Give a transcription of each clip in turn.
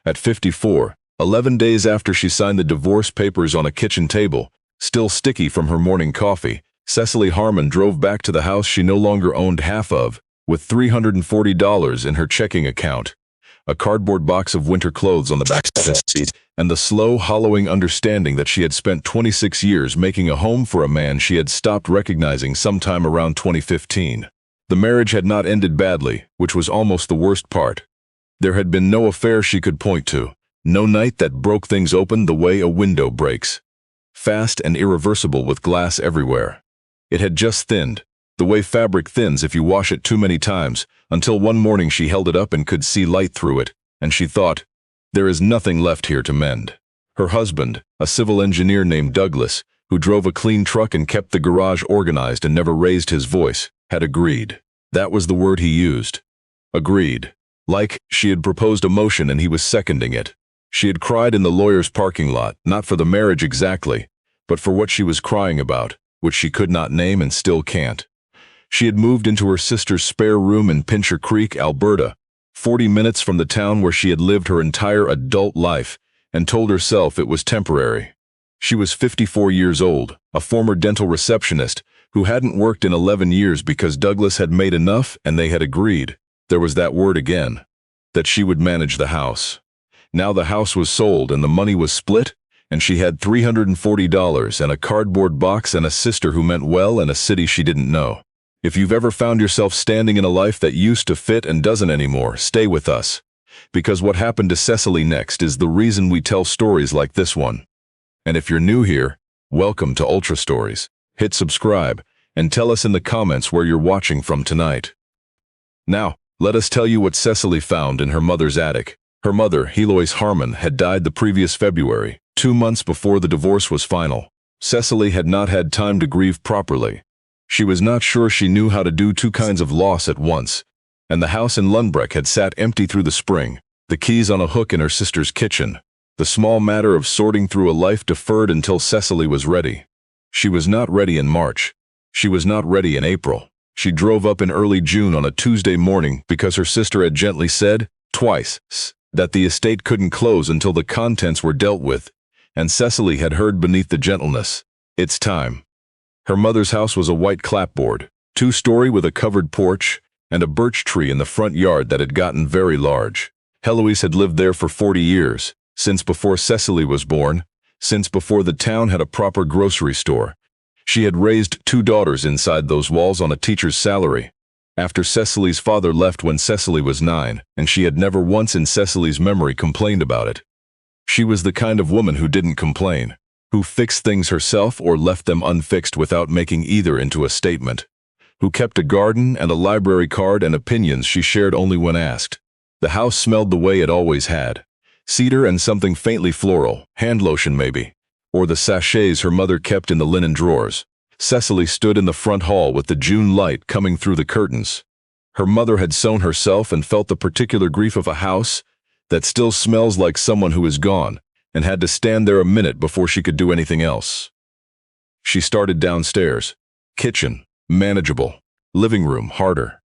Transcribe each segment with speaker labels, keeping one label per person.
Speaker 1: At 54, 11 days after she signed the divorce papers on a kitchen table, still sticky from her morning coffee, Cecily Harmon drove back to the house she no longer owned half of, with $340 in her checking account, a cardboard box of winter clothes on the back seat, and the slow, hollowing understanding that she had spent 26 years making a home for a man she had stopped recognizing sometime around 2015. The marriage had not ended badly, which was almost the worst part. There had been no affair she could point to, no night that broke things open the way a window breaks. Fast and irreversible with glass everywhere. It had just thinned, the way fabric thins if you wash it too many times, until one morning she held it up and could see light through it, and she thought, there is nothing left here to mend. Her husband, a civil engineer named Douglas, who drove a clean truck and kept the garage organized and never raised his voice, had agreed. That was the word he used. Agreed. Like she had proposed a motion and he was seconding it. She had cried in the lawyer's parking lot, not for the marriage exactly, but for what she was crying about, which she could not name and still can't. She had moved into her sister's spare room in Pincher Creek, Alberta, 40 minutes from the town where she had lived her entire adult life, and told herself it was temporary. She was 54 years old, a former dental receptionist, who hadn't worked in 11 years because Douglas had made enough and they had agreed, there was that word again, that she would manage the house. Now the house was sold and the money was split, and she had $340 and a cardboard box and a sister who meant well in a city she didn't know. If you've ever found yourself standing in a life that used to fit and doesn't anymore, stay with us. Because what happened to Cecily next is the reason we tell stories like this one. And if you're new here, welcome to Ultra Stories. Hit subscribe, and tell us in the comments where you're watching from tonight. Now, let us tell you what Cecily found in her mother's attic. Her mother, Cecily Harmon, had died the previous February, 2 months before the divorce was final. Cecily had not had time to grieve properly. She was not sure she knew how to do two kinds of loss at once, and the house in Lundbreck had sat empty through the spring, the keys on a hook in her sister's kitchen, the small matter of sorting through a life deferred until Cecily was ready. She was not ready in March. She was not ready in April. She drove up in early June on a Tuesday morning because her sister had gently said, twice, that the estate couldn't close until the contents were dealt with, and Cecily had heard beneath the gentleness, it's time. Her mother's house was a white clapboard, 2-story with a covered porch, and a birch tree in the front yard that had gotten very large. Heloise had lived there for 40 years, since before Cecily was born, since before the town had a proper grocery store. She had raised 2 daughters inside those walls on a teacher's salary. After Cecily's father left when Cecily was 9, and she had never once in Cecily's memory complained about it. She was the kind of woman who didn't complain, who fixed things herself or left them unfixed without making either into a statement, who kept a garden and a library card and opinions she shared only when asked. The house smelled the way it always had, cedar and something faintly floral, hand lotion maybe, or the sachets her mother kept in the linen drawers. Cecily stood in the front hall with the June light coming through the curtains. Her mother had sewn herself and felt the particular grief of a house that still smells like someone who is gone, and had to stand there a minute before she could do anything else. She started downstairs. Kitchen, manageable. Living room, harder.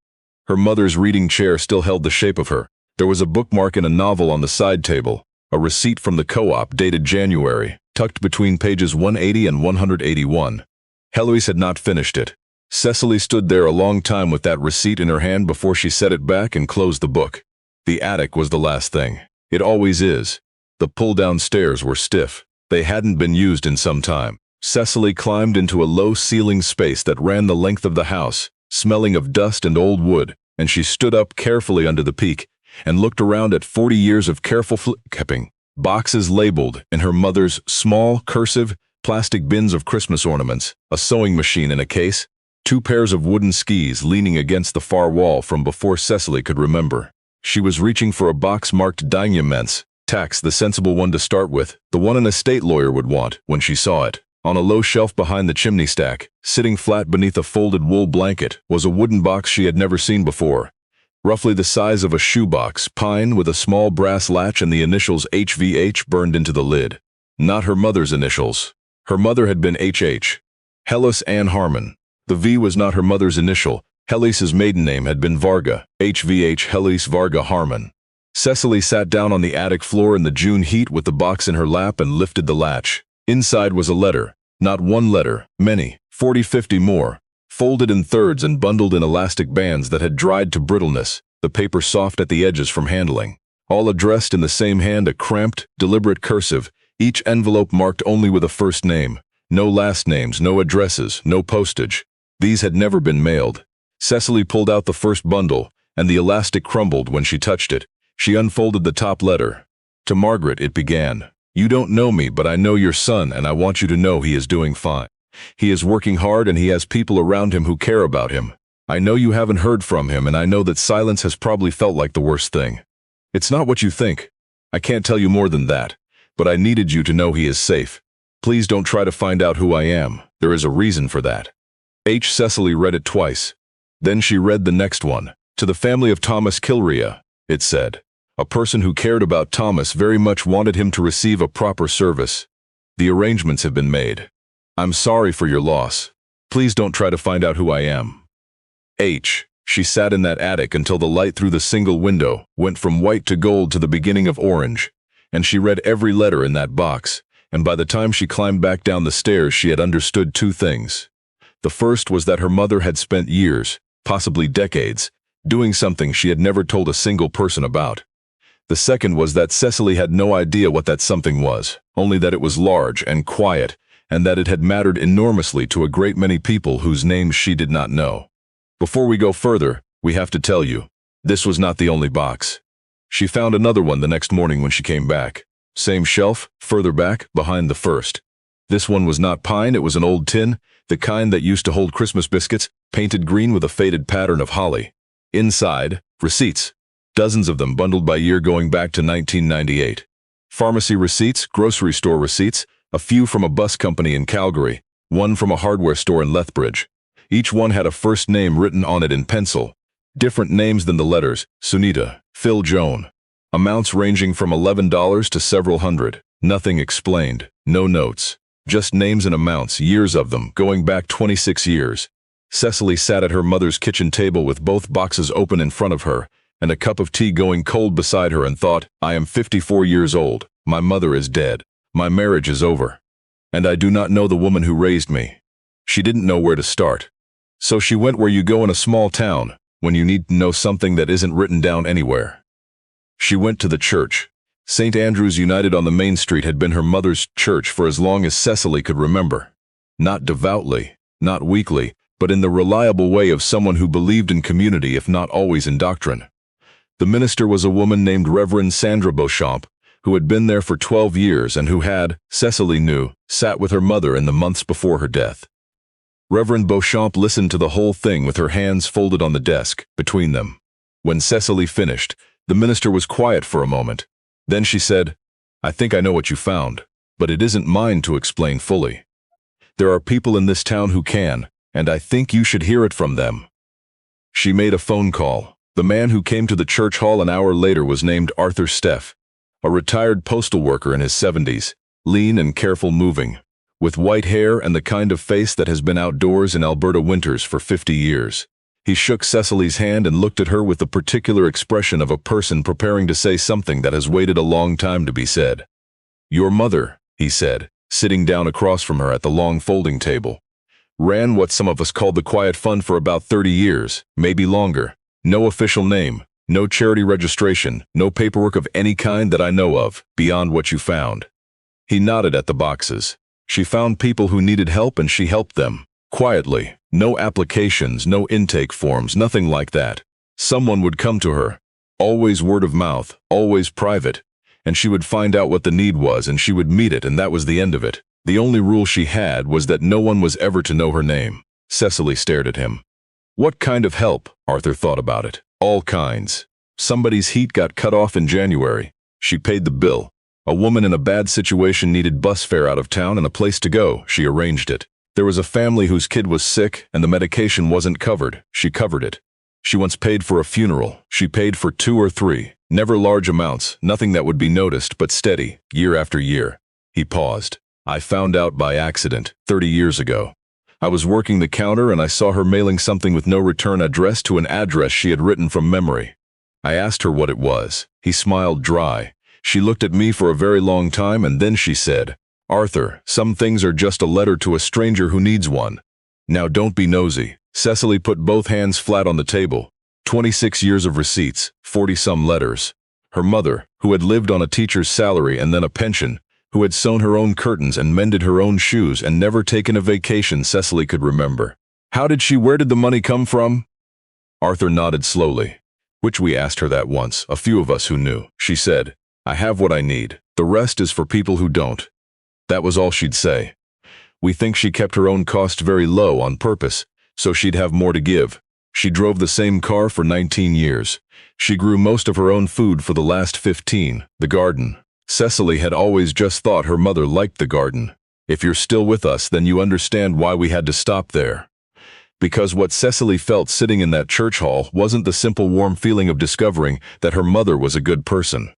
Speaker 1: Her mother's reading chair still held the shape of her. There was a bookmark in a novel on the side table, a receipt from the co-op dated January, tucked between pages 180 and 181. Heloise had not finished it. Cecily stood there a long time with that receipt in her hand before she set it back and closed the book. The attic was the last thing. It always is. The pull-down stairs were stiff. They hadn't been used in some time. Cecily climbed into a low-ceiling space that ran the length of the house, smelling of dust and old wood, and she stood up carefully under the peak and looked around at 40 years of careful keeping. Boxes labeled in her mother's small, cursive, plastic bins of Christmas ornaments, a sewing machine in a case, 2 pairs of wooden skis leaning against the far wall from before Cecily could remember. She was reaching for a box marked Dynaments, tax, the sensible one to start with, the one an estate lawyer would want, when she saw it. On a low shelf behind the chimney stack, sitting flat beneath a folded wool blanket, was a wooden box she had never seen before. Roughly the size of a shoebox, pine with a small brass latch and the initials HVH burned into the lid. Not her mother's initials. Her mother had been HH. Heloise Ann Harmon. The V was not her mother's initial. Heloise's maiden name had been Varga. HVH Heloise Varga Harmon. Cecily sat down on the attic floor in the June heat with the box in her lap and lifted the latch. Inside was a letter. Not one letter, many, 40, 50 more, folded in thirds and bundled in elastic bands that had dried to brittleness, the paper soft at the edges from handling. All addressed in the same hand, a cramped, deliberate cursive, each envelope marked only with a first name. No last names, no addresses, no postage. These had never been mailed. Cecily pulled out the first bundle, and the elastic crumbled when she touched it. She unfolded the top letter. To Margaret it began. You don't know me, but I know your son, and I want you to know he is doing fine. He is working hard and he has people around him who care about him. I know you haven't heard from him, and I know that silence has probably felt like the worst thing. It's not what you think. I can't tell you more than that, but I needed you to know he is safe. Please don't try to find out who I am. There is a reason for that. Cecily read it twice. Then she read the next one. To the family of Thomas Kilrea, it said. A person who cared about Thomas very much wanted him to receive a proper service. The arrangements have been made. I'm sorry for your loss. Please don't try to find out who I am. She sat in that attic until the light through the single window went from white to gold to the beginning of orange, and she read every letter in that box, and by the time she climbed back down the stairs she had understood two things. The first was that her mother had spent years, possibly decades, doing something she had never told a single person about. The second was that Cecily had no idea what that something was, only that it was large and quiet, and that it had mattered enormously to a great many people whose names she did not know. Before we go further, we have to tell you, this was not the only box. She found another one the next morning when she came back. Same shelf, further back, behind the first. This one was not pine, it was an old tin, the kind that used to hold Christmas biscuits, painted green with a faded pattern of holly. Inside, receipts. Dozens of them bundled by year going back to 1998. Pharmacy receipts, grocery store receipts, a few from a bus company in Calgary, one from a hardware store in Lethbridge. Each one had a first name written on it in pencil. Different names than the letters, Sunita, Phil, Joan. Amounts ranging from $11 to several hundred. Nothing explained, no notes. Just names and amounts, years of them, going back 26 years. Cecily sat at her mother's kitchen table with both boxes open in front of her, and a cup of tea going cold beside her, and thought, I am 54 years old, my mother is dead, my marriage is over, and I do not know the woman who raised me. She didn't know where to start. So she went where you go in a small town, when you need to know something that isn't written down anywhere. She went to the church. St. Andrew's United on the main street had been her mother's church for as long as Cecily could remember. Not devoutly, not weekly, but in the reliable way of someone who believed in community if not always in doctrine. The minister was a woman named Reverend Sandra Beauchamp, who had been there for 12 years and who had, Cecily knew, sat with her mother in the months before her death. Reverend Beauchamp listened to the whole thing with her hands folded on the desk, between them. When Cecily finished, the minister was quiet for a moment. Then she said, I think I know what you found, but it isn't mine to explain fully. There are people in this town who can, and I think you should hear it from them. She made a phone call. The man who came to the church hall an hour later was named Arthur Steff, a retired postal worker in his 70s, lean and careful moving, with white hair and the kind of face that has been outdoors in Alberta winters for 50 years. He shook Cecily's hand and looked at her with the particular expression of a person preparing to say something that has waited a long time to be said. Your mother, he said, sitting down across from her at the long folding table, ran what some of us called the Quiet Fund for about 30 years, maybe longer. No official name, no charity registration, no paperwork of any kind that I know of, beyond what you found. He nodded at the boxes. She found people who needed help and she helped them. Quietly. No applications, no intake forms, nothing like that. Someone would come to her. Always word of mouth, always private. And she would find out what the need was and she would meet it, and that was the end of it. The only rule she had was that no one was ever to know her name. Cecily stared at him. What kind of help? Arthur thought about it. All kinds. Somebody's heat got cut off in January. She paid the bill. A woman in a bad situation needed bus fare out of town and a place to go. She arranged it. There was a family whose kid was sick and the medication wasn't covered. She covered it. She once paid for a funeral. She paid for 2 or 3. Never large amounts, nothing that would be noticed, but steady, year after year. He paused. I found out by accident, 30 years ago. I was working the counter and I saw her mailing something with no return address to an address she had written from memory. I asked her what it was. He smiled dry. She looked at me for a very long time and then she said, "Arthur, some things are just a letter to a stranger who needs one. Now don't be nosy." Cecily put both hands flat on the table. 26 years of receipts, 40-some letters. Her mother, who had lived on a teacher's salary and then a pension, who had sewn her own curtains and mended her own shoes and never taken a vacation Cecily could remember. Where did the money come from? Arthur nodded slowly. Which we asked her that once, a few of us who knew. She said, "I have what I need. The rest is for people who don't." That was all she'd say. We think she kept her own cost very low on purpose, so she'd have more to give. She drove the same car for 19 years. She grew most of her own food for the last 15, the garden. Cecily had always just thought her mother liked the garden. If you're still with us, then you understand why we had to stop there. Because what Cecily felt sitting in that church hall wasn't the simple warm feeling of discovering that her mother was a good person.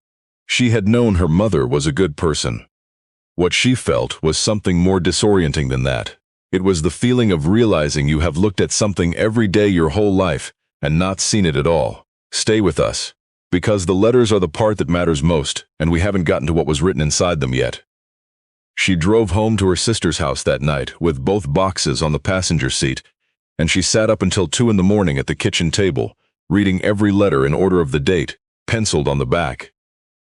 Speaker 1: She had known her mother was a good person. What she felt was something more disorienting than that. It was the feeling of realizing you have looked at something every day your whole life and not seen it at all. Stay with us, because the letters are the part that matters most, and we haven't gotten to what was written inside them yet. She drove home to her sister's house that night with both boxes on the passenger seat, and she sat up until 2 in the morning at the kitchen table, reading every letter in order of the date, penciled on the back.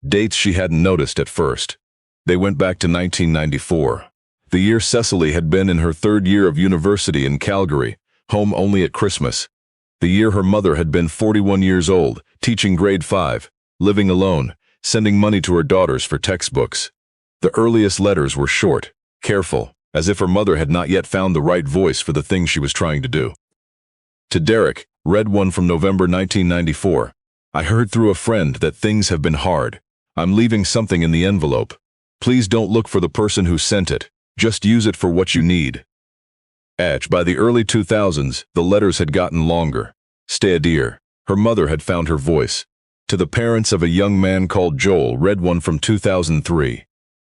Speaker 1: Dates she hadn't noticed at first. They went back to 1994, the year Cecily had been in her 3rd year of university in Calgary, home only at Christmas. The year her mother had been 41 years old, teaching grade 5, living alone, sending money to her daughters for textbooks. The earliest letters were short, careful, as if her mother had not yet found the right voice for the thing she was trying to do. To Derek, read one from November 1994. "I heard through a friend that things have been hard. I'm leaving something in the envelope. Please don't look for the person who sent it. Just use it for what you need." By the early 2000s, the letters had gotten longer. "Stay dear." Her mother had found her voice. To the parents of a young man called Joel, read one from 2003.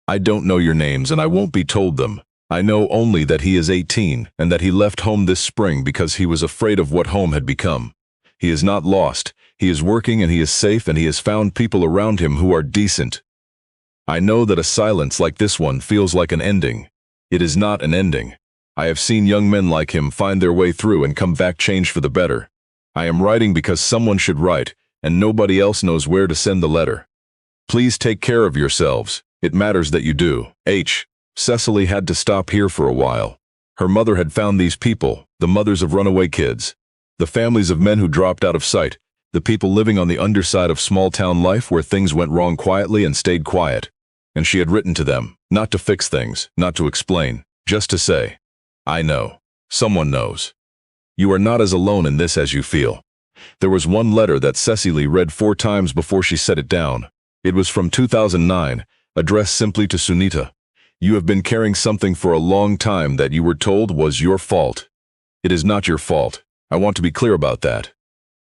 Speaker 1: "I don't know your names and I won't be told them. I know only that he is 18 and that he left home this spring because he was afraid of what home had become. He is not lost. He is working and he is safe and he has found people around him who are decent. I know that a silence like this one feels like an ending. It is not an ending. I have seen young men like him find their way through and come back changed for the better. I am writing because someone should write, and nobody else knows where to send the letter. Please take care of yourselves. It matters that you do. Cecily had to stop here for a while. Her mother had found these people, the mothers of runaway kids, the families of men who dropped out of sight, the people living on the underside of small-town life where things went wrong quietly and stayed quiet. And she had written to them, not to fix things, not to explain, just to say, "I know. Someone knows. You are not as alone in this as you feel." There was one letter that Cecily read 4 times before she set it down. It was from 2009, addressed simply to Sunita. "You have been carrying something for a long time that you were told was your fault. It is not your fault. I want to be clear about that.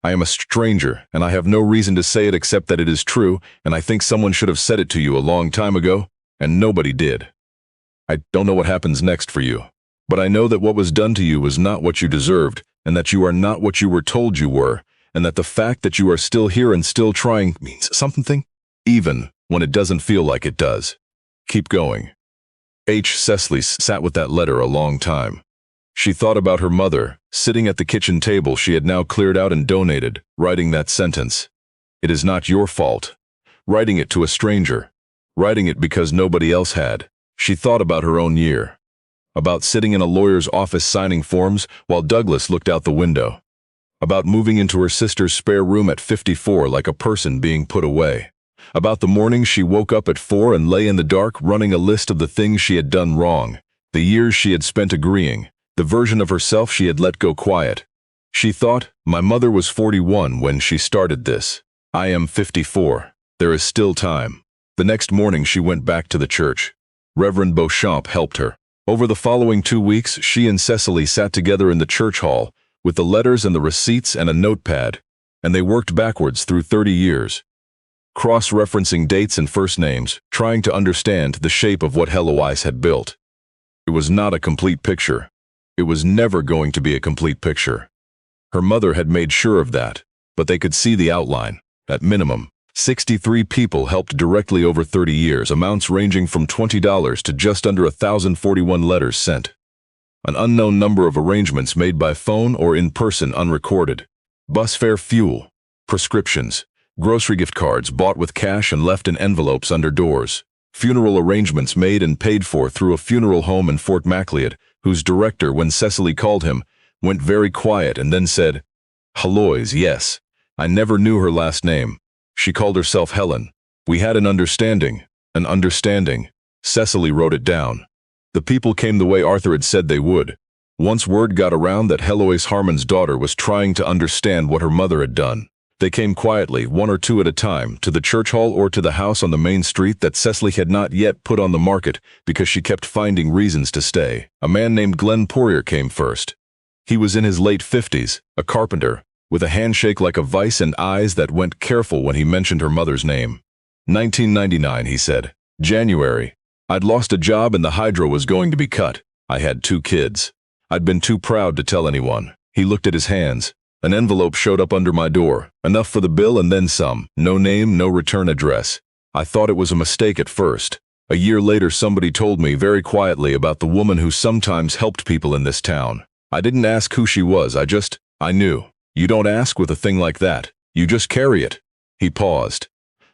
Speaker 1: I am a stranger, and I have no reason to say it except that it is true, and I think someone should have said it to you a long time ago, and nobody did. I don't know what happens next for you, but I know that what was done to you was not what you deserved, and that you are not what you were told you were, and that the fact that you are still here and still trying means something, even when it doesn't feel like it does. Keep going." Cecily sat with that letter a long time. She thought about her mother, sitting at the kitchen table she had now cleared out and donated, writing that sentence. It is not your fault. Writing it to a stranger. Writing it because nobody else had. She thought about her own year. About sitting in a lawyer's office signing forms while Douglas looked out the window. About moving into her sister's spare room at 54 like a person being put away. About the morning she woke up at 4 and lay in the dark running a list of the things she had done wrong, the years she had spent agreeing, the version of herself she had let go quiet. She thought, my mother was 41 when she started this. I am 54. There is still time. The next morning she went back to the church. Reverend Beauchamp helped her. Over the following 2 weeks, she and Cecily sat together in the church hall, with the letters and the receipts and a notepad, and they worked backwards through 30 years. Cross-referencing dates and first names, trying to understand the shape of what Heloise had built. It was not a complete picture. It was never going to be a complete picture. Her mother had made sure of that, but they could see the outline. At minimum, 63 people helped directly over 30 years, amounts ranging from $20 to just under 1,041 letters sent. An unknown number of arrangements made by phone or in person unrecorded. Bus fare, fuel, prescriptions, grocery gift cards bought with cash and left in envelopes under doors. Funeral arrangements made and paid for through a funeral home in Fort Macleod, whose director, when Cecily called him, went very quiet and then said, "Halois, yes. I never knew her last name. She called herself Helen. We had an understanding. Cecily wrote it down. The people came the way Arthur had said they would. Once word got around that Cecily Harmon's daughter was trying to understand what her mother had done, they came quietly, one or two at a time, to the church hall or to the house on the main street that Cecily had not yet put on the market because she kept finding reasons to stay. A man named Glenn Poirier came first. He was in his late 50s, a carpenter, with a handshake like a vice and eyes that went careful when he mentioned her mother's name. 1999, he said. January. I'd lost a job and the hydro was going to be cut. I had 2 kids. I'd been too proud to tell anyone. He looked at his hands. An envelope showed up under my door. Enough for the bill and then some. No name, no return address. I thought it was a mistake at first. A year later somebody told me very quietly about the woman who sometimes helped people in this town. I didn't ask who she was, I knew. You don't ask with a thing like that. You just carry it. He paused.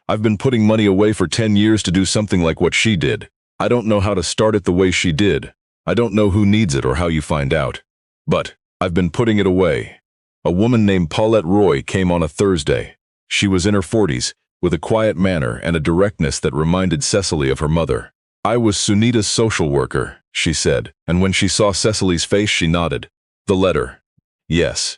Speaker 1: I've been putting money away for 10 years to do something like what she did. I don't know how to start it the way she did. I don't know who needs it or how you find out. But I've been putting it away. A woman named Paulette Roy came on a Thursday. She was in her 40s, with a quiet manner and a directness that reminded Cecily of her mother. I was Sunita's social worker, she said, and when she saw Cecily's face she nodded. The letter. Yes.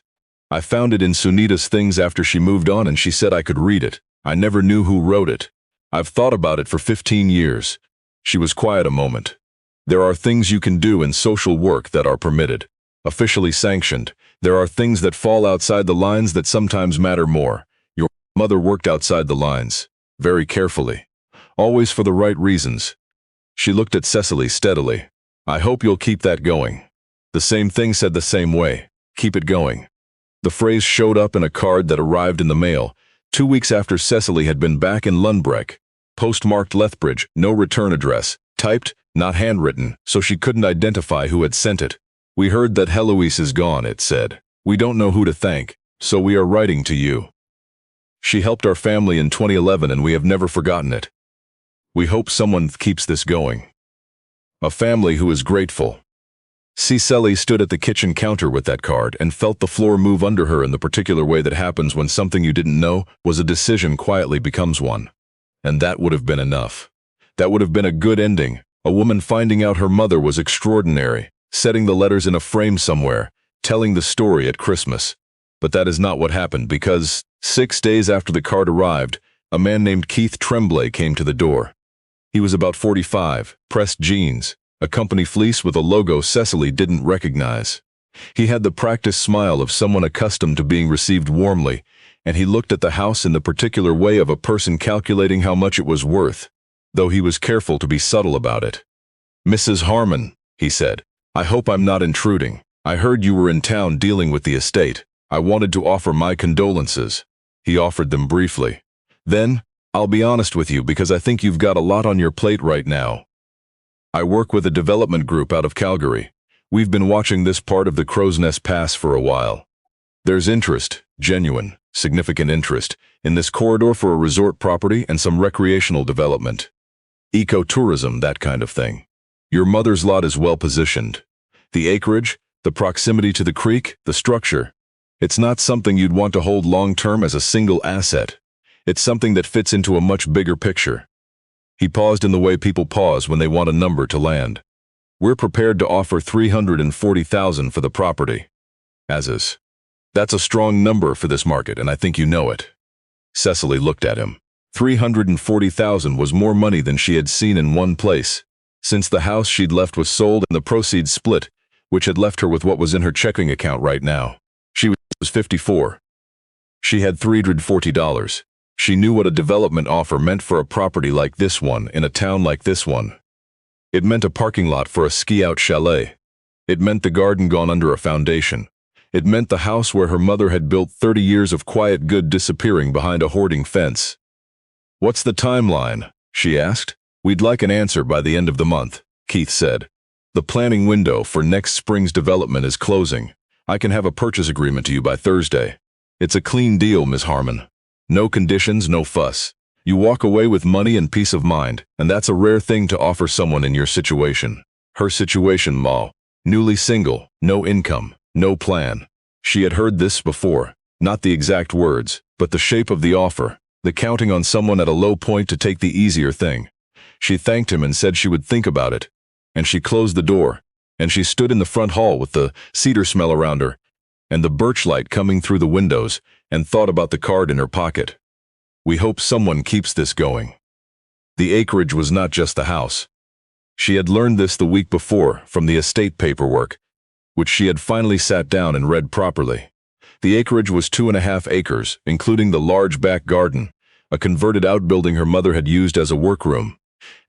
Speaker 1: I found it in Sunita's things after she moved on and she said I could read it. I never knew who wrote it. I've thought about it for 15 years. She was quiet a moment. There are things you can do in social work that are permitted, officially sanctioned. There are things that fall outside the lines that sometimes matter more. Your mother worked outside the lines, very carefully, always for the right reasons. She looked at Cecily steadily. I hope you'll keep that going. The same thing said the same way. Keep it going. The phrase showed up in a card that arrived in the mail 2 weeks after Cecily had been back in Lundbreck. Postmarked Lethbridge, no return address, typed, not handwritten, so she couldn't identify who had sent it. We heard that Heloise is gone, it said. We don't know who to thank, so we are writing to you. She helped our family in 2011 and we have never forgotten it. We hope someone keeps this going. A family who is grateful. Cecily stood at the kitchen counter with that card and felt the floor move under her in the particular way that happens when something you didn't know was a decision quietly becomes one. And that would have been enough. That would have been a good ending. A woman finding out her mother was extraordinary, setting the letters in a frame somewhere, telling the story at Christmas. But that is not what happened because 6 days after the card arrived, a man named Keith Tremblay came to the door. He was about 45, pressed jeans, a company fleece with a logo Cecily didn't recognize. He had the practiced smile of someone accustomed to being received warmly, and he looked at the house in the particular way of a person calculating how much it was worth, though he was careful to be subtle about it. Mrs. Harmon, he said, I hope I'm not intruding. I heard you were in town dealing with the estate. I wanted to offer my condolences. He offered them briefly. Then, I'll be honest with you because I think you've got a lot on your plate right now. I work with a development group out of Calgary. We've been watching this part of the Crow's Nest Pass for a while. There's interest, genuine, significant interest, in this corridor for a resort property and some recreational development. Ecotourism, that kind of thing. Your mother's lot is well positioned. The acreage, the proximity to the creek, the structure. It's not something you'd want to hold long-term as a single asset. It's something that fits into a much bigger picture. He paused in the way people pause when they want a number to land. We're prepared to offer $340,000 for the property. As is. That's a strong number for this market, and I think you know it. Cecily looked at him. $340,000 was more money than she had seen in one place. Since the house she'd left was sold and the proceeds split, which had left her with what was in her checking account right now. She was 54. She had $340. She knew what a development offer meant for a property like this one in a town like this one. It meant a parking lot for a ski-out chalet. It meant the garden gone under a foundation. It meant the house where her mother had built 30 years of quiet good disappearing behind a hoarding fence. "What's the timeline?" she asked. "We'd like an answer by the end of the month," Keith said. "The planning window for next spring's development is closing. I can have a purchase agreement to you by Thursday. It's a clean deal, Ms. Harmon. No conditions, no fuss. You walk away with money and peace of mind, and that's a rare thing to offer someone in your situation." Her situation, Ma. Newly single, no income, no plan. She had heard this before, not the exact words, but the shape of the offer, the counting on someone at a low point to take the easier thing. She thanked him and said she would think about it, and she closed the door, and she stood in the front hall with the cedar smell around her, and the birch light coming through the windows, and thought about the card in her pocket. "We hope someone keeps this going." The acreage was not just the house. She had learned this the week before from the estate paperwork, which she had finally sat down and read properly. The acreage was 2.5 acres, including the large back garden, a converted outbuilding her mother had used as a workroom,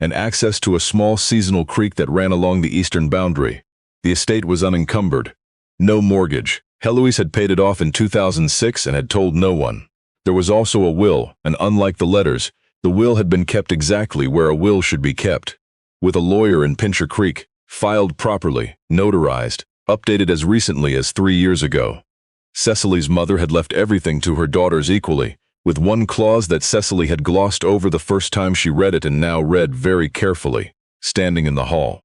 Speaker 1: and access to a small seasonal creek that ran along the eastern boundary. The estate was unencumbered. No mortgage. Heloise had paid it off in 2006 and had told no one. There was also a will, and unlike the letters, the will had been kept exactly where a will should be kept, with a lawyer in Pincher Creek, filed properly, notarized, updated as recently as 3 years ago. Cecily's mother had left everything to her daughters equally, with one clause that Cecily had glossed over the first time she read it and now read very carefully, standing in the hall.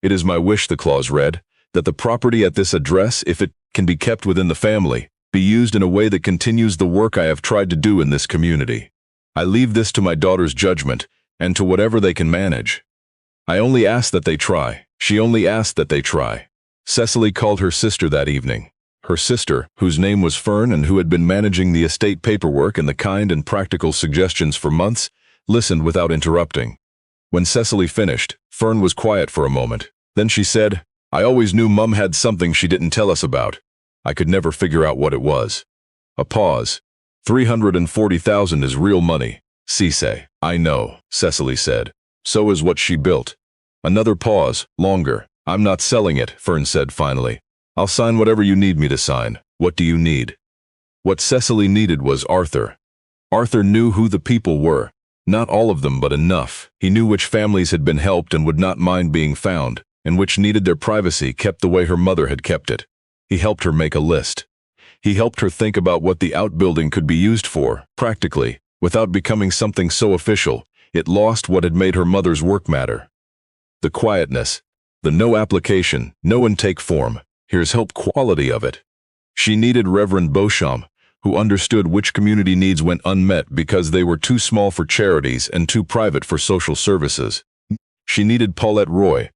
Speaker 1: "It is my wish," the clause read, "that the property at this address, if it can be kept within the family, be used in a way that continues the work I have tried to do in this community. I leave this to my daughter's judgment, and to whatever they can manage. I only ask that they try." She only asked that they try. Cecily called her sister that evening. Her sister, whose name was Fern and who had been managing the estate paperwork and the kind and practical suggestions for months, listened without interrupting. When Cecily finished, Fern was quiet for a moment. Then she said, "I always knew Mum had something she didn't tell us about. I could never figure out what it was." A pause. "$340,000 is real money, Cece." "I know," Cecily said. "So is what she built." Another pause, longer. "I'm not selling it," Fern said finally. "I'll sign whatever you need me to sign. What do you need?" What Cecily needed was Arthur. Arthur knew who the people were. Not all of them, but enough. He knew which families had been helped and would not mind being found, and which needed their privacy kept the way her mother had kept it. He helped her make a list. He helped her think about what the outbuilding could be used for, practically, without becoming something so official. It lost what had made her mother's work matter. The quietness, the no application, no intake form, here's help quality of it. She needed Reverend Beauchamp, who understood which community needs went unmet because they were too small for charities and too private for social services. She needed Paulette Roy,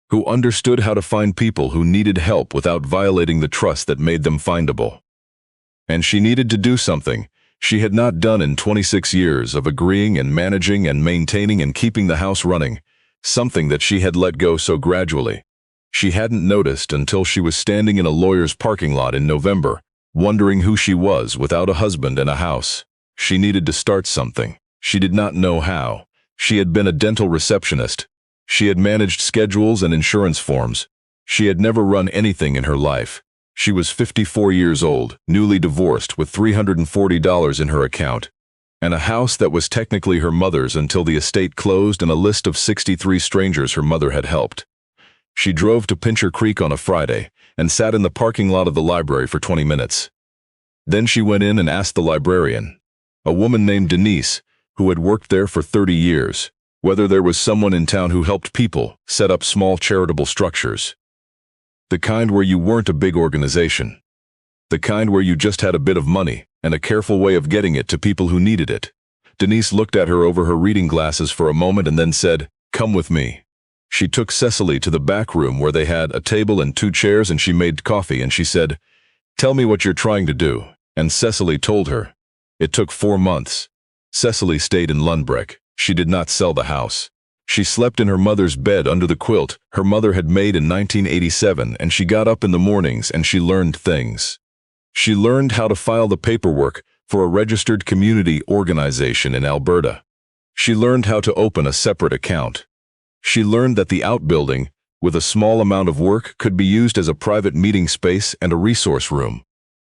Speaker 1: who understood how to find people who needed help without violating the trust that made them findable. And she needed to do something she had not done in 26 years of agreeing and managing and maintaining and keeping the house running, something that she had let go so gradually. She hadn't noticed until she was standing in a lawyer's parking lot in November, wondering who she was without a husband and a house. She needed to start something. She did not know how. She had been a dental receptionist. She had managed schedules and insurance forms. She had never run anything in her life. She was 54 years old, newly divorced with $340 in her account, and a house that was technically her mother's until the estate closed and a list of 63 strangers her mother had helped. She drove to Pincher Creek on a Friday and sat in the parking lot of the library for 20 minutes. Then she went in and asked the librarian, a woman named Denise, who had worked there for 30 years, whether there was someone in town who helped people set up small charitable structures. The kind where you weren't a big organization. The kind where you just had a bit of money and a careful way of getting it to people who needed it. Denise looked at her over her reading glasses for a moment and then said, "Come with me." She took Cecily to the back room where they had a table and 2 chairs and she made coffee and she said, "Tell me what you're trying to do." And Cecily told her. It took 4 months. Cecily stayed in Lundbreck. She did not sell the house. She slept in her mother's bed under the quilt her mother had made in 1987, and she got up in the mornings and she learned things. She learned how to file the paperwork for a registered community organization in Alberta. She learned how to open a separate account. She learned that the outbuilding with a small amount of work, could be used as a private meeting space and a resource room.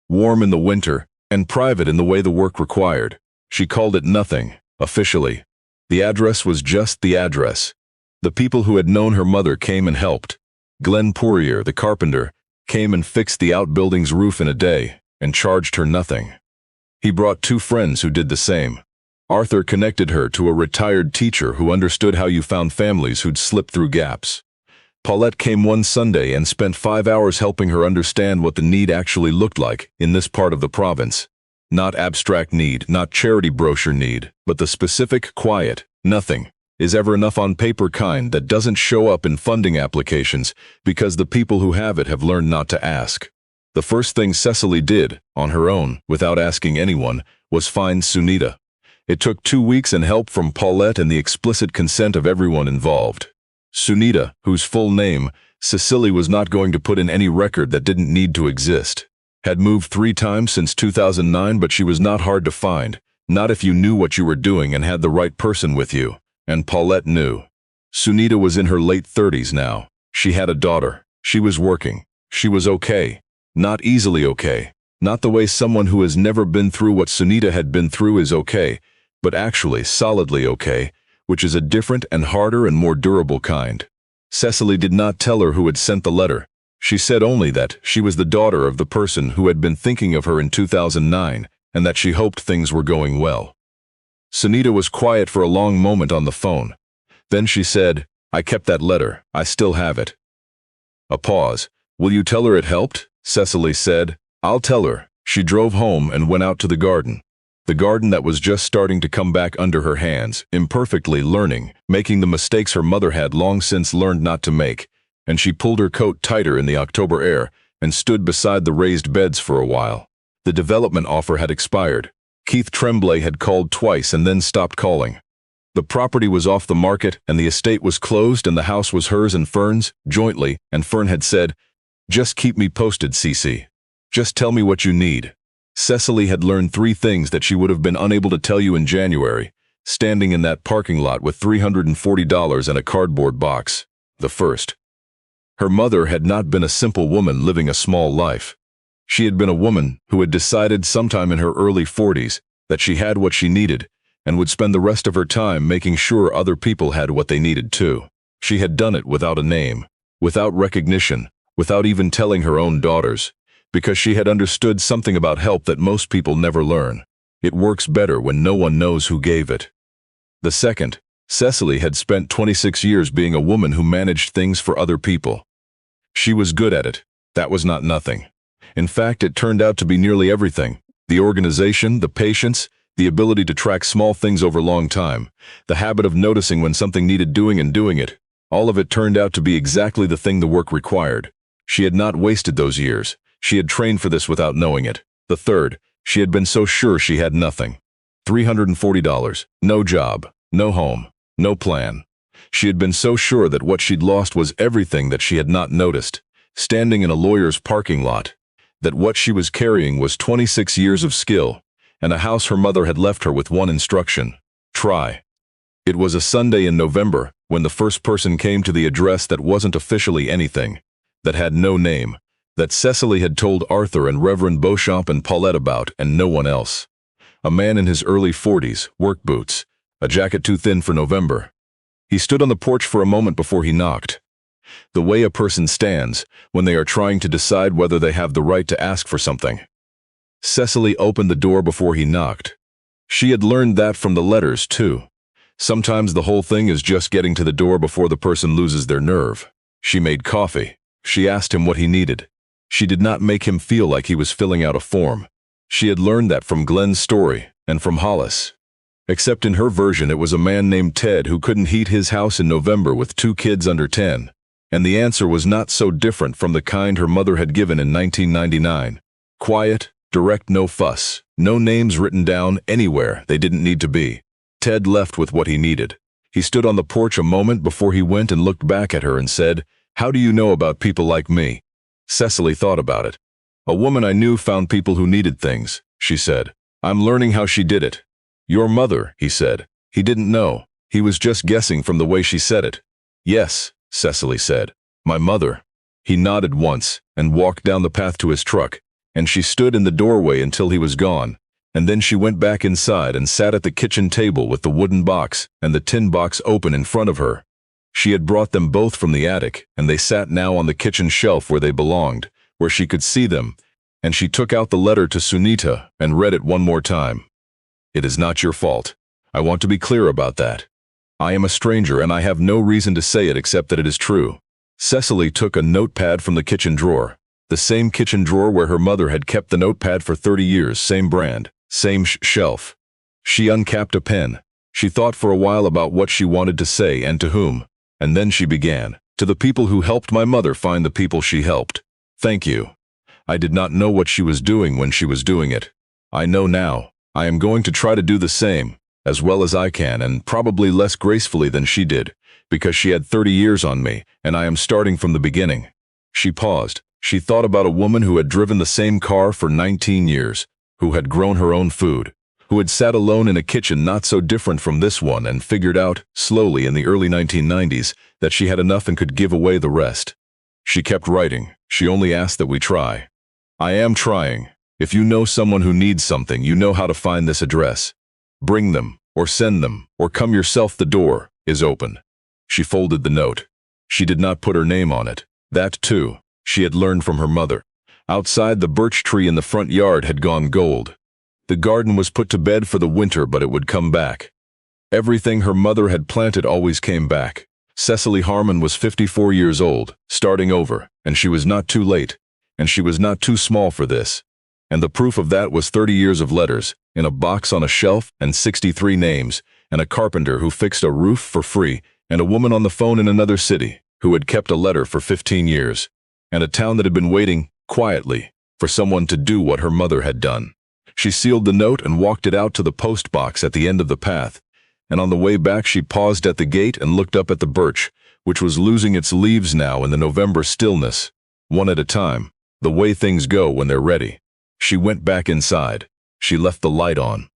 Speaker 1: Warm in the winter, and private in the way the work required. She called it nothing, officially. The address was just the address. The people who had known her mother came and helped. Glenn Poirier, the carpenter, came and fixed the outbuilding's roof in a day, and charged her nothing. He brought 2 friends who did the same. Arthur connected her to a retired teacher who understood how you found families who'd slipped through gaps. Paulette came one Sunday and spent 5 hours helping her understand what the need actually looked like in this part of the province. Not abstract need, not charity brochure need, but the specific, quiet, nothing is ever enough on paper kind that doesn't show up in funding applications because the people who have it have learned not to ask. The first thing Cecily did, on her own, without asking anyone, was find Sunita. It took 2 weeks and help from Paulette and the explicit consent of everyone involved. Sunita, whose full name, Cecily was not going to put in any record that didn't need to exist, had moved 3 times since 2009, but she was not hard to find, not if you knew what you were doing and had the right person with you, and Paulette knew. Sunita was in her late 30s now. She had a daughter. She was working. She was okay. Not easily okay. Not the way someone who has never been through what Sunita had been through is okay, but actually solidly okay, which is a different and harder and more durable kind. Cecily did not tell her who had sent the letter. She said only that she was the daughter of the person who had been thinking of her in 2009, and that she hoped things were going well. Sunita was quiet for a long moment on the phone. Then she said, "I kept that letter. I still have it." A pause. "Will you tell her it helped?" Cecily said. "I'll tell her." She drove home and went out to the garden. The garden that was just starting to come back under her hands, imperfectly learning, making the mistakes her mother had long since learned not to make, and she pulled her coat tighter in the October air and stood beside the raised beds for a while. The development offer had expired. Keith Tremblay had called twice and then stopped calling. The property was off the market and the estate was closed and the house was hers and Fern's, jointly, and Fern had said, "Just keep me posted, Cece. Just tell me what you need." Cecily had learned 3 things that she would have been unable to tell you in January, standing in that parking lot with $340 and a cardboard box. The first. Her mother had not been a simple woman living a small life. She had been a woman who had decided sometime in her early 40s that she had what she needed and would spend the rest of her time making sure other people had what they needed too. She had done it without a name, without recognition, without even telling her own daughters, because she had understood something about help that most people never learn. It works better when no one knows who gave it. The second, Cecily had spent 26 years being a woman who managed things for other people. She was good at it. That was not nothing. In fact, it turned out to be nearly everything. The organization, the patience, the ability to track small things over long time, the habit of noticing when something needed doing and doing it, all of it turned out to be exactly the thing the work required. She had not wasted those years. She had trained for this without knowing it. The third, she had been so sure she had nothing. $340, no job, no home, no plan. She had been so sure that what she'd lost was everything that she had not noticed, standing in a lawyer's parking lot, that what she was carrying was 26 years of skill, and a house her mother had left her with one instruction: try. It was a Sunday in November when the first person came to the address that wasn't officially anything, that had no name, that Cecily had told Arthur and Reverend Beauchamp and Paulette about, and no one else. A man in his early 40s, work boots, a jacket too thin for November. He stood on the porch for a moment before he knocked. The way a person stands when they are trying to decide whether they have the right to ask for something. Cecily opened the door before he knocked. She had learned that from the letters, too. Sometimes the whole thing is just getting to the door before the person loses their nerve. She made coffee. She asked him what he needed. She did not make him feel like he was filling out a form. She had learned that from Glenn's story and from Hollis. Except in her version it was a man named Ted who couldn't heat his house in November with 2 kids under 10. And the answer was not so different from the kind her mother had given in 1999. Quiet, direct, no fuss, no names written down anywhere they didn't need to be. Ted left with what he needed. He stood on the porch a moment before he went and looked back at her and said, "How do you know about people like me?" Cecily thought about it. "A woman I knew found people who needed things," she said. "I'm learning how she did it." "Your mother," he said. He didn't know. He was just guessing from the way she said it. "Yes," Cecily said. My mother." He nodded once and walked down the path to his truck, and she stood in the doorway until he was gone, and then she went back inside and sat at the kitchen table with the wooden box and the tin box open in front of her. She had brought them both from the attic, and they sat now on the kitchen shelf where they belonged, where she could see them, and she took out the letter to Sunita and read it one more time. "It is not your fault. I want to be clear about that. I am a stranger and I have no reason to say it except that it is true." Cecily took a notepad from the kitchen drawer, the same kitchen drawer where her mother had kept the notepad for 30 years, same brand, same shelf. She uncapped a pen. She thought for a while about what she wanted to say and to whom, and then she began. "To the people who helped my mother find the people she helped. Thank you. I did not know what she was doing when she was doing it. I know now. I am going to try to do the same, as well as I can, and probably less gracefully than she did, because she had 30 years on me, and I am starting from the beginning." She paused. She thought about a woman who had driven the same car for 19 years, who had grown her own food, who had sat alone in a kitchen not so different from this one and figured out, slowly in the early 1990s, that she had enough and could give away the rest. She kept writing. She only asked that we try. "I am trying. If you know someone who needs something, you know how to find this address. Bring them, or send them, or come yourself. The door is open." She folded the note. She did not put her name on it. That, too, she had learned from her mother. Outside, the birch tree in the front yard had gone gold. The garden was put to bed for the winter, but it would come back. Everything her mother had planted always came back. Cecily Harmon was 54 years old, starting over, and she was not too late, and she was not too small for this. And the proof of that was 30 years of letters, in a box on a shelf, and 63 names, and a carpenter who fixed a roof for free, and a woman on the phone in another city who had kept a letter for 15 years, and a town that had been waiting, quietly, for someone to do what her mother had done. She sealed the note and walked it out to the post box at the end of the path, and on the way back she paused at the gate and looked up at the birch, which was losing its leaves now in the November stillness, one at a time, the way things go when they're ready. She went back inside. She left the light on.